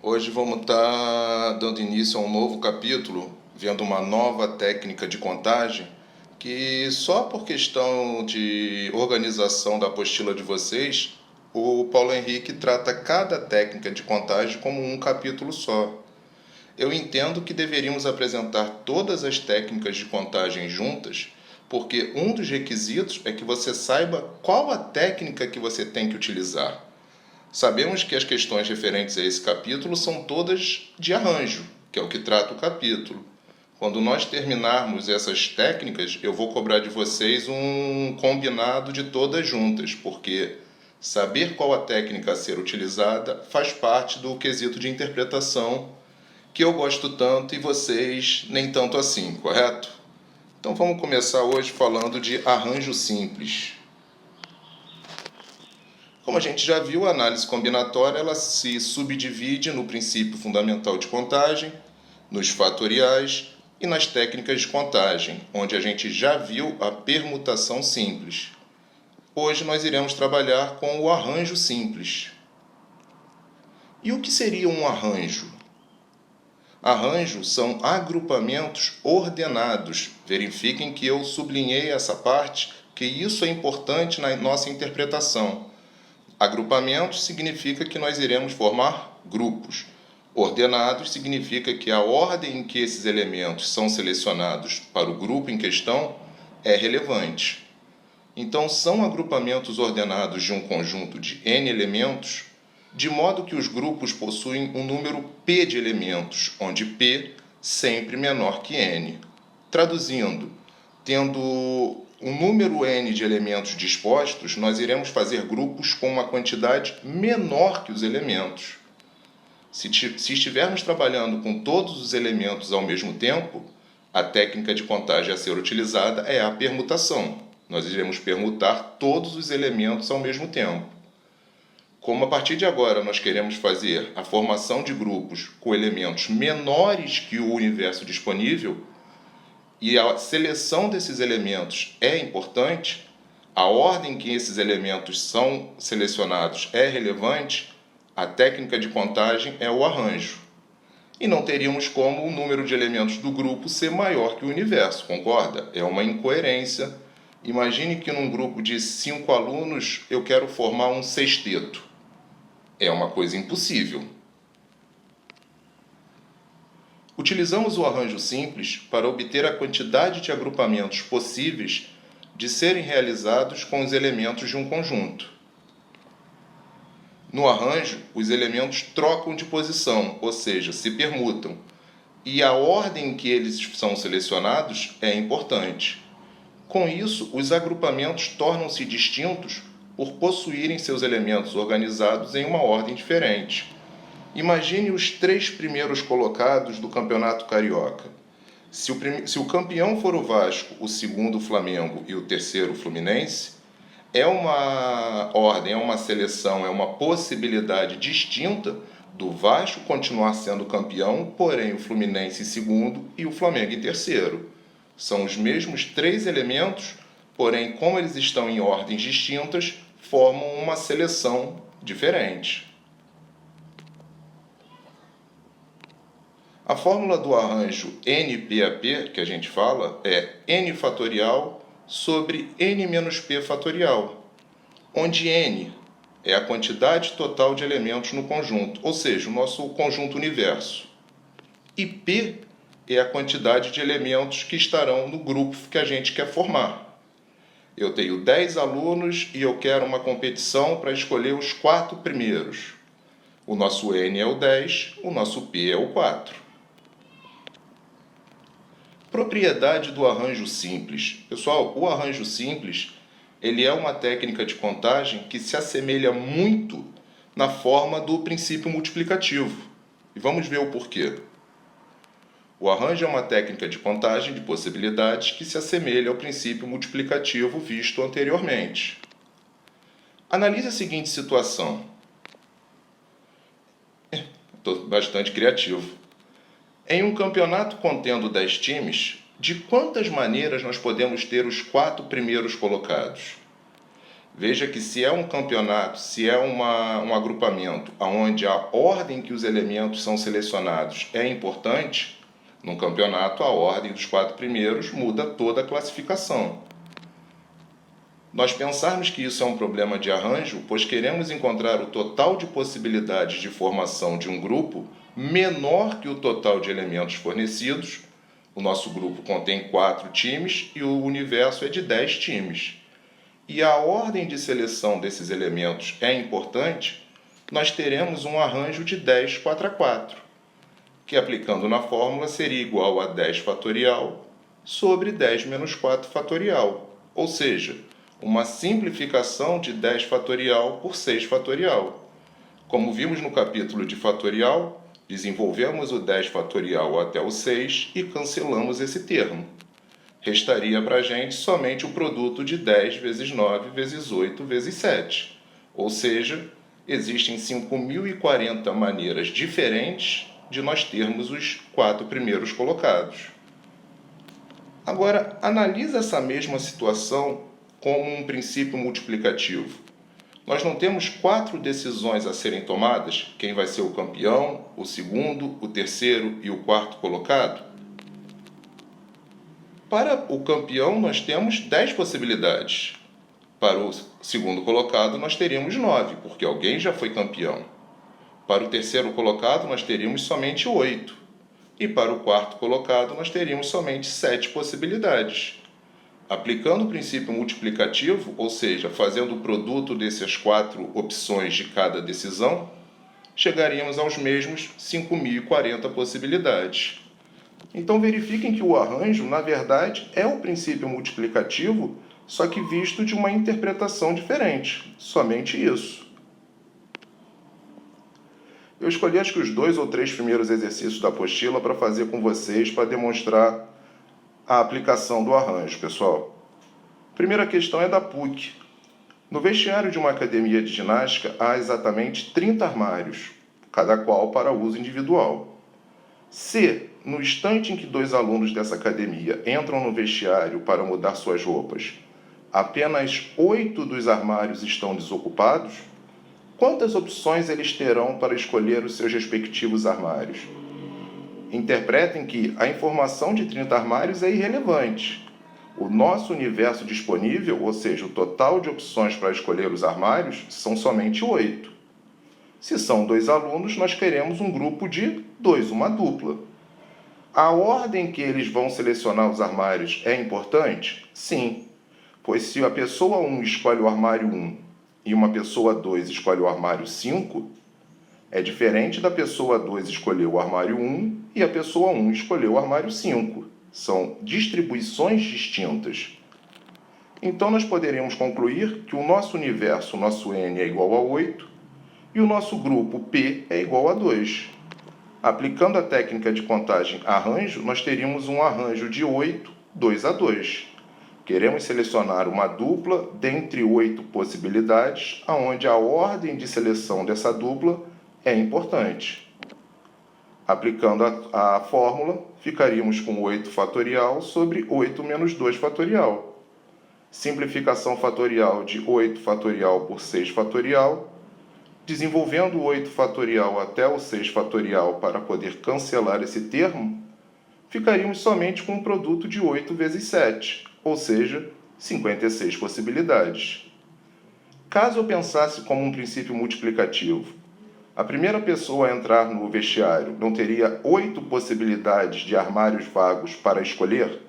Hoje vamos estar dando início a um novo capítulo, vendo uma nova técnica de contagem, que só por questão de organização da apostila de vocês, o Paulo Henrique trata cada técnica de contagem como um capítulo só. Eu entendo que deveríamos apresentar todas as técnicas de contagem juntas, porque um dos requisitos é que você saiba qual a técnica que você tem que utilizar. Sabemos que as questões referentes a esse capítulo são todas de arranjo, que é o que trata o capítulo. Quando nós terminarmos essas técnicas, eu vou cobrar de vocês um combinado de todas juntas, porque saber qual a técnica a ser utilizada faz parte do quesito de interpretação que eu gosto tanto e vocês nem tanto assim, correto? Então vamos começar hoje falando de arranjo simples. Como a gente já viu, a análise combinatória ela se subdivide no princípio fundamental de contagem, nos fatoriais e nas técnicas de contagem, onde a gente já viu a permutação simples. Hoje nós iremos trabalhar com o arranjo simples. E o que seria um arranjo? Arranjos são agrupamentos ordenados. Verifiquem que eu sublinhei essa parte, que isso é importante na nossa interpretação. Agrupamento significa que nós iremos formar grupos. Ordenados significa que a ordem em que esses elementos são selecionados para o grupo em questão é relevante. Então, são agrupamentos ordenados de um conjunto de n elementos, de modo que os grupos possuem um número p de elementos, onde p sempre menor que n. Traduzindo, tendo um número n de elementos dispostos, nós iremos fazer grupos com uma quantidade menor que os elementos. Se estivermos trabalhando com todos os elementos ao mesmo tempo, a técnica de contagem a ser utilizada é a permutação. Nós iremos permutar todos os elementos ao mesmo tempo. Como a partir de agora nós queremos fazer a formação de grupos com elementos menores que o universo disponível, e a seleção desses elementos é importante, a ordem que esses elementos são selecionados é relevante, a técnica de contagem é o arranjo. E não teríamos como o número de elementos do grupo ser maior que o universo, concorda? É uma incoerência. Imagine que num grupo de 5 alunos eu quero formar um sexteto. É uma coisa impossível. Utilizamos o arranjo simples para obter a quantidade de agrupamentos possíveis de serem realizados com os elementos de um conjunto. No arranjo, os elementos trocam de posição, ou seja, se permutam, e a ordem em que eles são selecionados é importante. Com isso, os agrupamentos tornam-se distintos por possuírem seus elementos organizados em uma ordem diferente. Imagine os 3 primeiros colocados do Campeonato Carioca. Se o campeão for o Vasco, o segundo o Flamengo e o terceiro o Fluminense, é uma ordem, é uma seleção, é uma possibilidade distinta do Vasco continuar sendo campeão, porém o Fluminense em segundo e o Flamengo em terceiro. São os mesmos 3 elementos, porém, como eles estão em ordens distintas, formam uma seleção diferente. A fórmula do arranjo NPAP, que a gente fala, é n fatorial sobre n menos p fatorial, onde n é a quantidade total de elementos no conjunto, ou seja, o nosso conjunto universo, e p é a quantidade de elementos que estarão no grupo que a gente quer formar. Eu tenho 10 alunos e eu quero uma competição para escolher os 4 primeiros. O nosso n é o 10, o nosso p é o 4. Propriedade do arranjo simples. Pessoal, o arranjo simples ele é uma técnica de contagem que se assemelha muito na forma do princípio multiplicativo. E vamos ver o porquê. O arranjo é uma técnica de contagem de possibilidades que se assemelha ao princípio multiplicativo visto anteriormente. Analise a seguinte situação. Estou bastante criativo. Em um campeonato contendo 10 times, de quantas maneiras nós podemos ter os 4 primeiros colocados? Veja que se é um campeonato, se é um agrupamento onde a ordem que os elementos são selecionados é importante, no campeonato a ordem dos 4 primeiros muda toda a classificação. Nós pensarmos que isso é um problema de arranjo, pois queremos encontrar o total de possibilidades de formação de um grupo menor que o total de elementos fornecidos. O nosso grupo contém 4 times e o universo é de 10 times. E a ordem de seleção desses elementos é importante, nós teremos um arranjo de 10 4 que aplicando na fórmula seria igual a 10 fatorial sobre 10 menos 4 fatorial, ou seja, uma simplificação de 10 fatorial por 6 fatorial. Como vimos no capítulo de fatorial, desenvolvemos o 10 fatorial até o 6 e cancelamos esse termo. Restaria para a gente somente o produto de 10 vezes 9 vezes 8 vezes 7. Ou seja, existem 5.040 maneiras diferentes de nós termos os 4 primeiros colocados. Agora, analisa essa mesma situação como um princípio multiplicativo. Nós não temos 4 decisões a serem tomadas, quem vai ser o campeão, o segundo, o terceiro e o quarto colocado? Para o campeão, nós temos 10 possibilidades. Para o segundo colocado, nós teríamos 9, porque alguém já foi campeão. Para o terceiro colocado, nós teríamos somente 8. E para o quarto colocado, nós teríamos somente 7 possibilidades. Aplicando o princípio multiplicativo, ou seja, fazendo o produto dessas 4 opções de cada decisão, chegaríamos aos mesmos 5.040 possibilidades. Então verifiquem que o arranjo, na verdade, é o princípio multiplicativo, só que visto de uma interpretação diferente. Somente isso. Eu escolhi acho que os 2 ou 3 primeiros exercícios da apostila para fazer com vocês, para demonstrar a aplicação do arranjo, pessoal. A primeira questão é da PUC. No vestiário de uma academia de ginástica há exatamente 30 armários, cada qual para uso individual. Se, no instante em que 2 alunos dessa academia entram no vestiário para mudar suas roupas, apenas 8 dos armários estão desocupados, quantas opções eles terão para escolher os seus respectivos armários? Interpretem que a informação de 30 armários é irrelevante. O nosso universo disponível, ou seja, o total de opções para escolher os armários, são somente 8. Se são 2 alunos, nós queremos um grupo de 2, uma dupla. A ordem que eles vão selecionar os armários é importante? Sim, pois se a pessoa 1 escolhe o armário 1 e uma pessoa 2 escolhe o armário 5, é diferente da pessoa 2 escolher o armário 1 e a pessoa 1 escolher o armário 5. São distribuições distintas. Então nós poderíamos concluir que o nosso universo, o nosso N, é igual a 8, e o nosso grupo P é igual a 2. Aplicando a técnica de contagem arranjo, nós teríamos um arranjo de 8, 2 a 2. Queremos selecionar uma dupla dentre 8 possibilidades, onde a ordem de seleção dessa dupla é importante. Aplicando a fórmula, ficaríamos com 8 fatorial sobre 8 menos 2 fatorial. Simplificação fatorial de 8 fatorial por 6 fatorial. Desenvolvendo o 8 fatorial até o 6 fatorial para poder cancelar esse termo, ficaríamos somente com um produto de 8 vezes 7, ou seja, 56 possibilidades. Caso eu pensasse como um princípio multiplicativo, a primeira pessoa a entrar no vestiário não teria 8 possibilidades de armários vagos para escolher?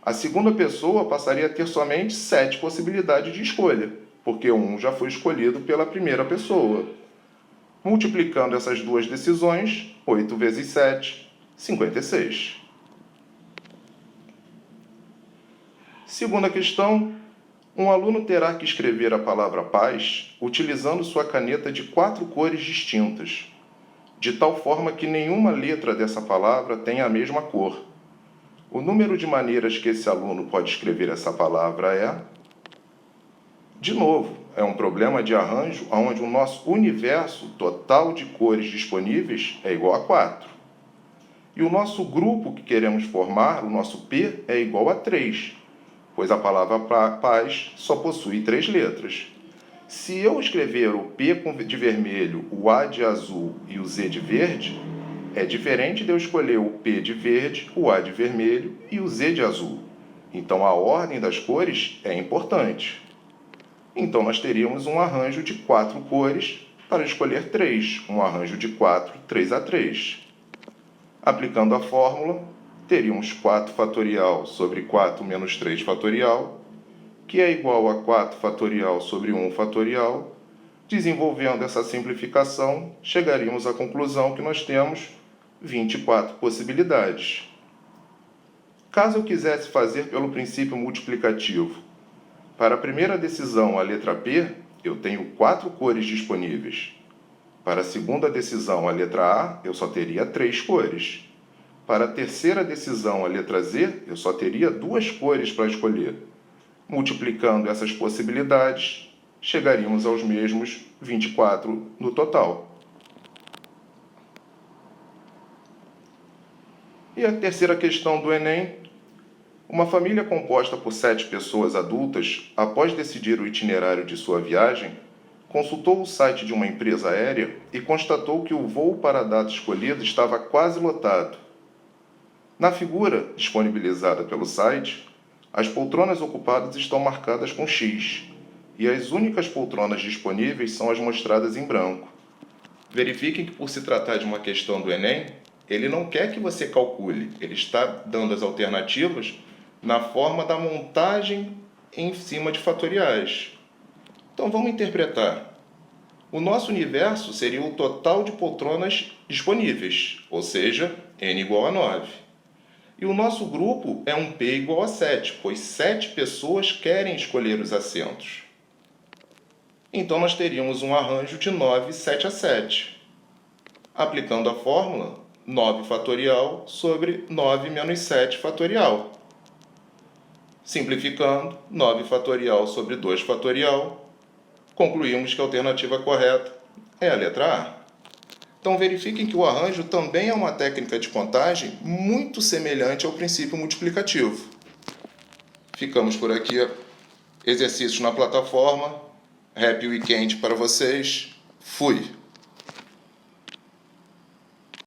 A segunda pessoa passaria a ter somente 7 possibilidades de escolha, porque 1 já foi escolhido pela primeira pessoa. Multiplicando essas 2 decisões, 8 vezes 7, 56. Segunda questão, um aluno terá que escrever a palavra paz utilizando sua caneta de 4 cores distintas, de tal forma que nenhuma letra dessa palavra tenha a mesma cor. O número de maneiras que esse aluno pode escrever essa palavra é... De novo, é um problema de arranjo onde o nosso universo total de cores disponíveis é igual a 4. E o nosso grupo que queremos formar, o nosso P, é igual a 3. pois a palavra paz só possui 3 letras. Se eu escrever o P de vermelho, o A de azul e o Z de verde, é diferente de eu escolher o P de verde, o A de vermelho e o Z de azul. Então a ordem das cores é importante. Então nós teríamos um arranjo de 4 cores para escolher 3, um arranjo de 4, 3 a 3. Aplicando a fórmula, teríamos 4 fatorial sobre 4 menos 3 fatorial, que é igual a 4 fatorial sobre 1 fatorial. Desenvolvendo essa simplificação, chegaríamos à conclusão que nós temos 24 possibilidades. Caso eu quisesse fazer pelo princípio multiplicativo, para a primeira decisão, a letra P, eu tenho 4 cores disponíveis. Para a segunda decisão, a letra A, eu só teria 3 cores. Para a terceira decisão, a letra Z, eu só teria 2 cores para escolher. Multiplicando essas possibilidades, chegaríamos aos mesmos 24 no total. E a terceira questão do Enem. Uma família composta por 7 pessoas adultas, após decidir o itinerário de sua viagem, consultou o site de uma empresa aérea e constatou que o voo para a data escolhida estava quase lotado. Na figura disponibilizada pelo site, as poltronas ocupadas estão marcadas com X, e as únicas poltronas disponíveis são as mostradas em branco. Verifiquem que, por se tratar de uma questão do Enem, ele não quer que você calcule, ele está dando as alternativas na forma da montagem em cima de fatoriais. Então vamos interpretar. O nosso universo seria o total de poltronas disponíveis, ou seja, n igual a 9. E o nosso grupo é um P igual a 7, pois 7 pessoas querem escolher os assentos. Então nós teríamos um arranjo de 9, 7 a 7. Aplicando a fórmula, 9 fatorial sobre 9 menos 7 fatorial. Simplificando, 9 fatorial sobre 2 fatorial, concluímos que a alternativa correta é a letra A. Então verifiquem que o arranjo também é uma técnica de contagem muito semelhante ao princípio multiplicativo. Ficamos por aqui. Exercícios na plataforma. Happy Weekend para vocês. Fui!